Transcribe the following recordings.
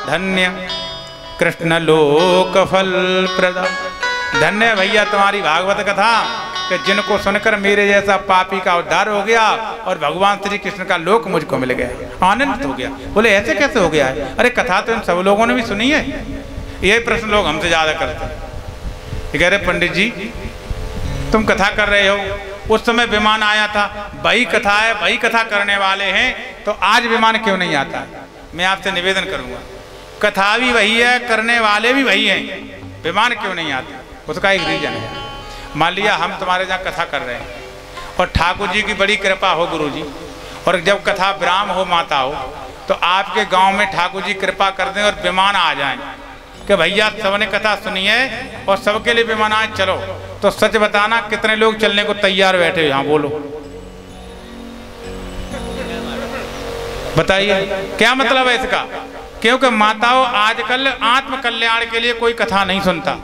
धन्य कृष्ण लोक फल प्रदा। धन्य भैया तुम्हारी भागवत कथा कि जिनको सुनकर मेरे जैसा पापी का उद्धार हो गया और भगवान श्री कृष्ण का लोक मुझको मिल गया, आनंदित हो गया। बोले ऐसे कैसे हो गया है? अरे कथा तो इन सब लोगों ने भी सुनी है। यही प्रश्न लोग हमसे ज़्यादा करते हैं। ये कह रहे पंडित जी तुम कथा कर रहे हो, उस समय विमान आया था, वही कथा है, वही कथा करने वाले हैं, तो आज विमान क्यों नहीं आता? मैं आपसे निवेदन करूंगा, कथा भी वही है, करने वाले भी वही हैं, विमान क्यों नहीं आता? उसका एक रीजन है। मान लिया हम तुम्हारे यहाँ कथा कर रहे हैं और ठाकुर जी की बड़ी कृपा हो गुरु जी, और जब कथा ब्राह्म हो माता हो तो आपके गांव में ठाकुर जी कृपा कर दें और विमान आ जाएं कि भैया सबने कथा सुनी है और सबके लिए विमान आए, चलो। तो सच बताना कितने लोग चलने को तैयार बैठे हो यहाँ? बोलो बताइए क्या मतलब है इसका? क्योंकि माताओं आजकल आत्म कल्याण के लिए कोई कथा नहीं सुनता,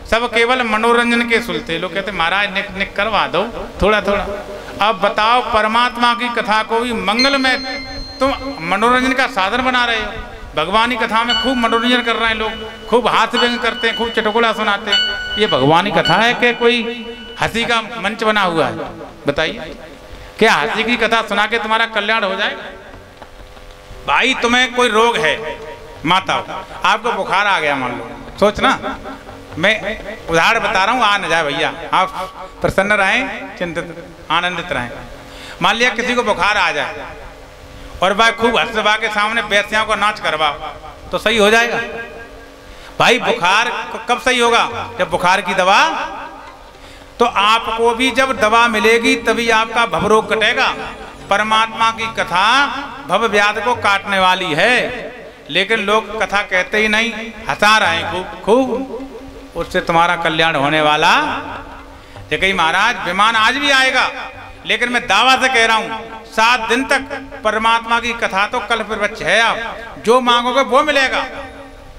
सब केवल मनोरंजन के सुनते। लोग कहते महाराज निक निक करवा दो थोड़ा थोड़ा। अब बताओ परमात्मा की कथा को भी मंगल में तुम मनोरंजन का साधन बना रहे हो। भगवान की कथा में खूब मनोरंजन कर रहे हैं लोग, खूब हास्य व्यंग करते हैं, खूब चटकुला सुनाते हैं। ये भगवान की कथा है कि कोई हंसी का मंच बना हुआ है? बताइए क्या हंसी की कथा सुना के तुम्हारा कल्याण हो जाएगा? भाई तुम्हें कोई रोग है, माता आपको बुखार आ गया मान लो, सोचना मैं उदाहरण बता रहा हूँ, आ न जाए भैया, आप प्रसन्न रहें, चिंतित आनंदित रहें। मान लिया किसी को बुखार आ जाए और भाई खूब हंसबा के सामने बेस्याओं को नाच करवाओ तो सही हो जाएगा? भाई बुखार कब सही होगा? जब बुखार की दवा, तो आपको भी जब दवा मिलेगी तभी आपका भवरोग कटेगा। परमात्मा की कथा भव व्याध को काटने वाली है, लेकिन लोग कथा कहते ही नहीं, हंसा रहे हैं खूब खूब, उससे तुम्हारा कल्याण होने वाला। देखिए महाराज विमान आज भी आएगा, लेकिन मैं दावा से कह रहा हूं 7 दिन तक परमात्मा की कथा तो कल्पवृक्ष है। आप जो मांगोगे वो मिलेगा,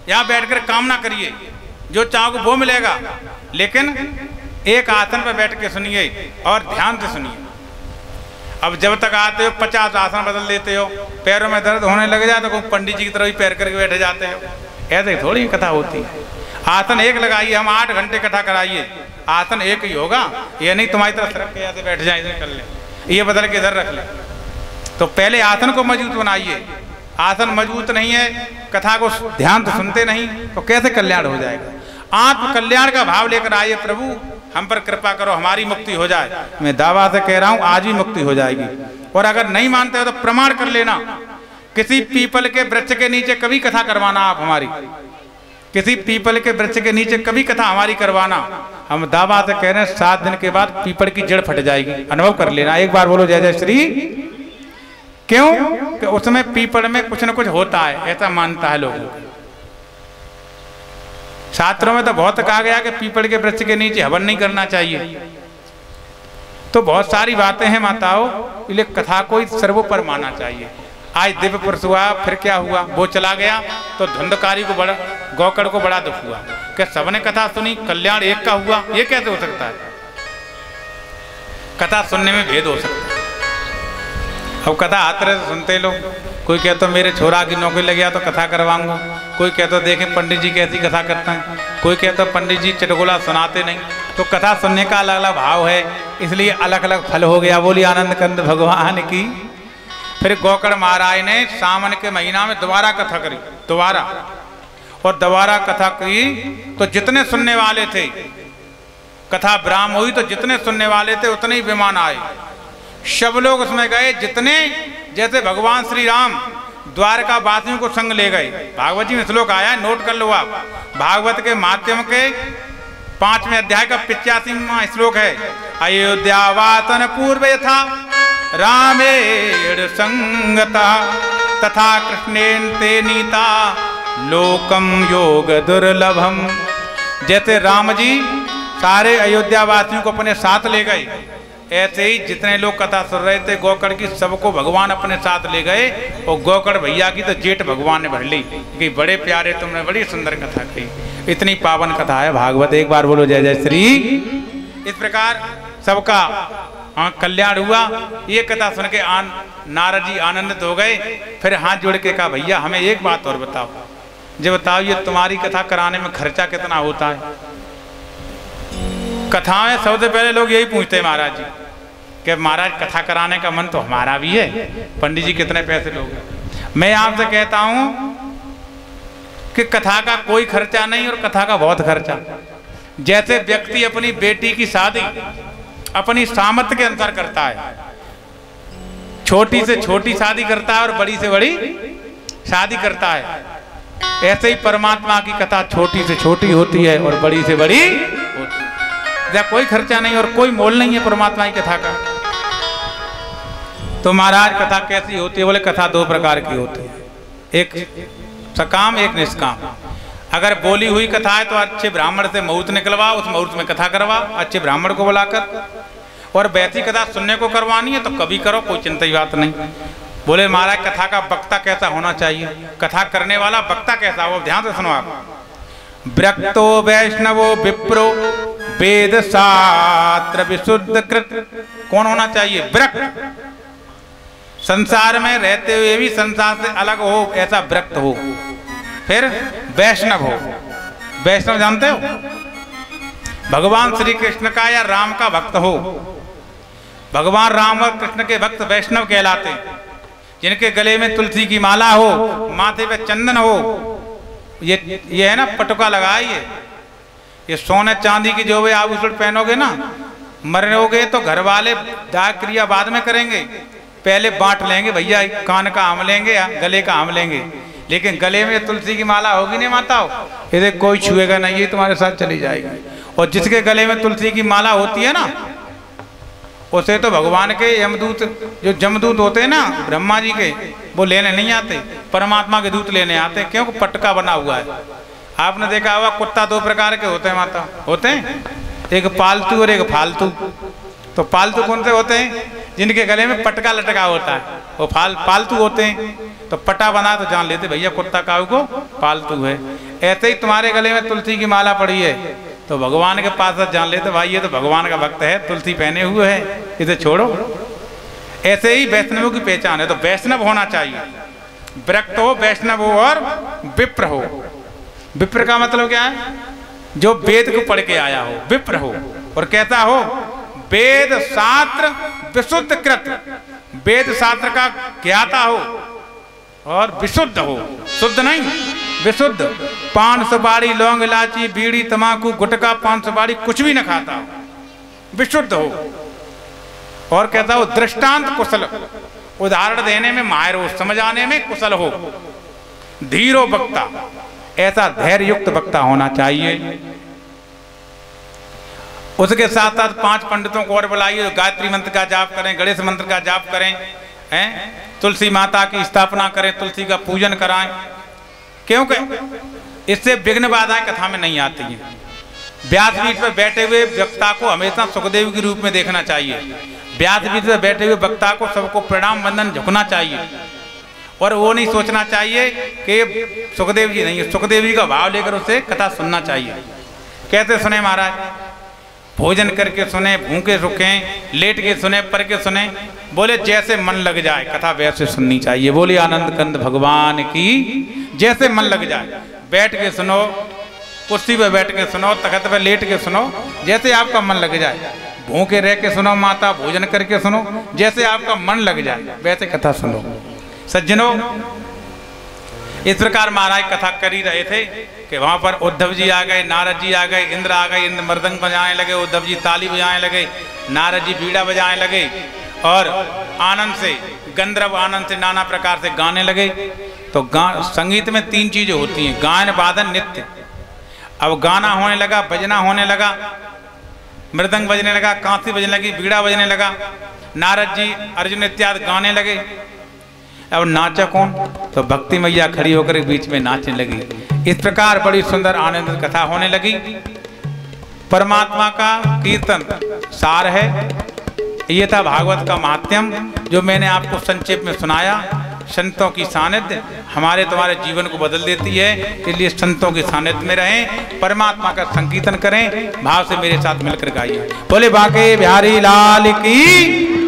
यहाँ बैठकर कामना करिए, जो चाहोगे वो मिलेगा, लेकिन एक आसन पर बैठ के सुनिए और ध्यान से सुनिए। अब जब तक आते हो 50 आसन बदल देते हो, पैरों में दर्द होने लग जाए तो पंडित जी की तरह ही पैर करके बैठे जाते हो। ऐसे थोड़ी कथा होती है। आसन एक लगाइए, हम 8 घंटे कथा कराइए, आसन एक ही होगा। ये नहीं तुम्हारी तरफ रख के ऐसे बैठ जाए, इधर कर ले, ये बदल के इधर रख ले। तो पहले आसन को मजबूत बनाइए। आसन मजबूत नहीं है, कथा को ध्यान से सुनते नहीं, तो कैसे कल्याण हो जाएगा? आत्म कल्याण का भाव लेकर आइए, प्रभु हम पर कृपा करो, हमारी मुक्ति हो जाए। मैं दावा से कह रहा हूं आज ही मुक्ति हो जाएगी। और अगर नहीं मानते हो तो प्रमाण कर लेना, किसी पीपल के वृक्ष के नीचे कभी कथा करवाना आप हमारी, किसी पीपल के वृक्ष के नीचे कभी कथा हमारी करवाना। हम दावा से कह रहे हैं 7 दिन के बाद पीपल की जड़ फट जाएगी, अनुभव कर लेना। एक बार बोलो जय जय श्री। क्यों? कि उसमें पीपल में कुछ न कुछ होता है, ऐसा मानता है लोगों। शास्त्रों में तो बहुत कहा गया कि पीपल के वृक्ष के नीचे हवन नहीं करना चाहिए। तो बहुत सारी बातें हैं माताओं, इसलिए कथा को ही सर्वोपर मानना चाहिए। आज दिव्य पुरुष हुआ, फिर क्या हुआ? वो चला गया तो धुंधकारी को बड़ा, गौकड़ को बड़ा दुख हुआ कि सबने कथा सुनी, कल्याण एक का हुआ। ये कैसे हो सकता है? कथा सुनने में भेद हो सकता है। अब कथा हर तरह से सुनते लोग, कोई कहता मेरे छोरा की नौकरी लग गया तो कथा करवाऊंगा, कोई कहता देखें पंडित जी कैसी कथा करते हैं, कोई कहता पंडित जी चटकुला सुनाते नहीं। तो कथा सुनने का अलग अलग भाव है, इसलिए अलग अलग फल हो गया। बोली आनंद कंद भगवान की। फिर गौकड़ महाराज ने सावन के महीना में दोबारा कथा करी, दोबारा कथा की तो जितने सुनने वाले थे, कथा ब्राह्म हुई तो जितने सुनने वाले थे उतने ही विमान आए। सब लोग उसमें गए जितने, जैसे भगवान श्री राम द्वारका वासियों को संग ले गए। भागवत जी में श्लोक आया, नोट कर लो आप। भागवत के माध्यम के 5वें अध्याय का 85वां श्लोक है। अयोध्यावासन पूर्व यथा रामेण संगता तथा कृष्णेन ते नीता लोकम योग दुर्लभम। जैसे राम जी सारे अयोध्या वासियों को अपने साथ ले गए, ऐसे ही जितने लोग कथा सुन रहे थे गौकड़ की, सबको भगवान अपने साथ ले गए। और गौकड़ भैया की तो जेठ भगवान ने भर ली कि बड़े प्यारे तुमने बड़ी सुंदर कथा कही। इतनी पावन कथा है भागवत। एक बार बोलो जय जय श्री। इस प्रकार सबका कल्याण हुआ। ये कथा सुन के नारद जी आनंदित हो गए। फिर हाथ जोड़ के कहा भैया हमें एक बात और बताओ। जो बताओ ये तुम्हारी कथा कराने में खर्चा कितना होता है? कथा में सबसे पहले लोग यही पूछते हैं महाराज जी कि महाराज कथा कराने का मन तो हमारा भी है, पंडित जी कितने पैसे लोगे? मैं आपसे कहता हूं कि कथा का कोई खर्चा नहीं और कथा का बहुत खर्चा। जैसे व्यक्ति अपनी बेटी की शादी अपनी सामर्थ्य के अनुसार करता है, छोटी से छोटी शादी करता है और बड़ी से बड़ी शादी करता है, ऐसे ही परमात्मा की कथा छोटी से छोटी होती है और बड़ी से बड़ी होती है। जब कोई खर्चा नहीं और कोई मोल नहीं है परमात्मा की कथा का। तो महाराज कथा कैसी होती है? बोले कथा दो प्रकार की होती है, एक सकाम एक निष्काम। अगर बोली हुई कथा है तो अच्छे ब्राह्मण से मुहूर्त निकलवा, उस मुहूर्त में कथा करवा अच्छे ब्राह्मण को बुलाकर, और वैसी कथा सुनने को करवानी है तो कभी करो, कोई चिंता की बात नहीं। बोले महाराज कथा का वक्ता कैसा होना चाहिए? कथा करने वाला वक्ता कैसा हो? ध्यान से सुनो आप। विरक्तो वैष्णवो विप्रो वेद शास्त्र विशुद्ध कृत। कौन होना चाहिए? विरक्त, संसार में रहते हुए भी संसार से अलग हो ऐसा विरक्त हो। फिर वैष्णव हो। वैष्णव जानते हो? भगवान श्री कृष्ण का या राम का भक्त हो। भगवान राम और कृष्ण के भक्त वैष्णव कहलाते हैं। जिनके गले में तुलसी की माला हो, माथे पे चंदन हो, ये है ना पटुका लगाइए, ये सोने चांदी की जो भी आभूषण पहनोगे ना, मरोगे तो घर वाले दाह क्रिया बाद में करेंगे, पहले बांट लेंगे, भैया कान का आम लेंगे या गले का आम लेंगे, लेकिन गले में तुलसी की माला होगी नहीं माताओ, ये कोई छुएगा नहीं, ये तुम्हारे साथ चली जाएगी। और जिसके गले में तुलसी की माला होती है ना, उसे तो भगवान के यमदूत, जो जमदूत होते हैं ना ब्रह्मा जी के, वो लेने नहीं आते, परमात्मा के दूत लेने आते, क्योंकि पटका बना हुआ है। आपने देखा होगा कुत्ता दो प्रकार के होते हैं माता, होते हैं, एक पालतू और एक फालतू। तो पालतू कौन से होते हैं? जिनके गले में पटका लटका होता है, वो पालतू होते हैं। तो पटा बना तो जान लेते भैया कुत्ता काऊ को पालतू है। ऐसे ही तुम्हारे गले में तुलसी की माला पड़ी है तो भगवान के पास जान लेते भाई ये तो भगवान का भक्त है, तुलसी पहने हुए है, इसे छोड़ो। ऐसे ही वैष्णवों की पहचान है। तो वैष्णव होना चाहिए, विरक्त हो, वैष्णव हो और विप्र हो। विप्र का मतलब क्या है? जो वेद को पढ़ के आया हो, विप्र हो। और कैसा हो? वेद शास्त्र विशुद्ध कृत, वेद शास्त्र का ज्ञाता हो और विशुद्ध हो, शुद्ध नहीं विशुद्ध। पान सुपारी लौंग इलायची बीड़ी तमाकू गुटखा पान सुपारी कुछ भी न खाता हो, विशुद्ध हो। और कहता हो दृष्टांत कुशल, उदाहरण देने में माहिर हो, समझाने में कुशल हो। धीरो वक्ता, ऐसा धैर्य युक्त वक्ता होना चाहिए। उसके साथ साथ 5 पंडितों को और बुलाइए, गायत्री मंत्र का जाप करें, गणेश मंत्र का जाप करें, हैं, तुलसी माता की स्थापना करें, तुलसी का पूजन कराएं, क्योंकि इससे विघ्न बाधाएं कथा में नहीं आती हैं। व्यासपीठ पर बैठे हुए वक्ता को हमेशा सुखदेव के रूप में देखना चाहिए। व्यासपीठ पर बैठे हुए वक्ता को सबको प्रणाम वंदन झुकना चाहिए, और वो नहीं सोचना चाहिए कि सुखदेव जी नहीं है, सुखदेव जी का भाव लेकर उसे कथा सुनना चाहिए। कैसे सुने महाराज? भोजन करके सुने, भूखे रुकें, लेट के सुने, पर के सुने। बोले जैसे मन लग जाए कथा वैसे सुननी चाहिए। बोले आनंद कंद भगवान की, जैसे मन लग जाए, बैठ के सुनो, कुर्सी पे बैठ के सुनो, तख्त पे लेट के सुनो, जैसे आपका मन लग जाए। भूखे रह के सुनो माता, भोजन करके सुनो, जैसे आपका मन लग जाए वैसे कथा सुनो। सज्जनों, इस प्रकार महाराज कथा कर ही रहे थे कि वहां पर उद्धव जी आ गए, नारद जी आ गए, इंद्र आ गए, इंद्र मृदंग बजाने लगे, उद्धव जी ताली बजाने लगे, नारद जी बीड़ा बजाने लगे, और आनंद से, गंधर्व आनंद से नाना प्रकार से गाने लगे। तो संगीत में 3 चीजें होती हैं, गायन वादन नृत्य। अब गाना होने लगा, बजना होने लगा, मृदंग बजने लगा, कांसी बजने लगी, बीड़ा बजने लगा, नारद जी अर्जुन इत्यादि गाने लगे। अब नाचा कौन? तो भक्ति मैया खड़ी होकर बीच में नाचने लगी। इस प्रकार बड़ी सुंदर आनंद कथा होने लगी। परमात्मा का कीर्तन सार है। ये था भागवत का महात्म्यम, जो मैंने आपको संक्षेप में सुनाया। संतों की सानिध्य हमारे तुम्हारे जीवन को बदल देती है, इसलिए संतों के सानिध्य में रहें, परमात्मा का संकीर्तन करें, भाव से मेरे साथ मिलकर गाइए। बोले बाके बिहारी लाल की।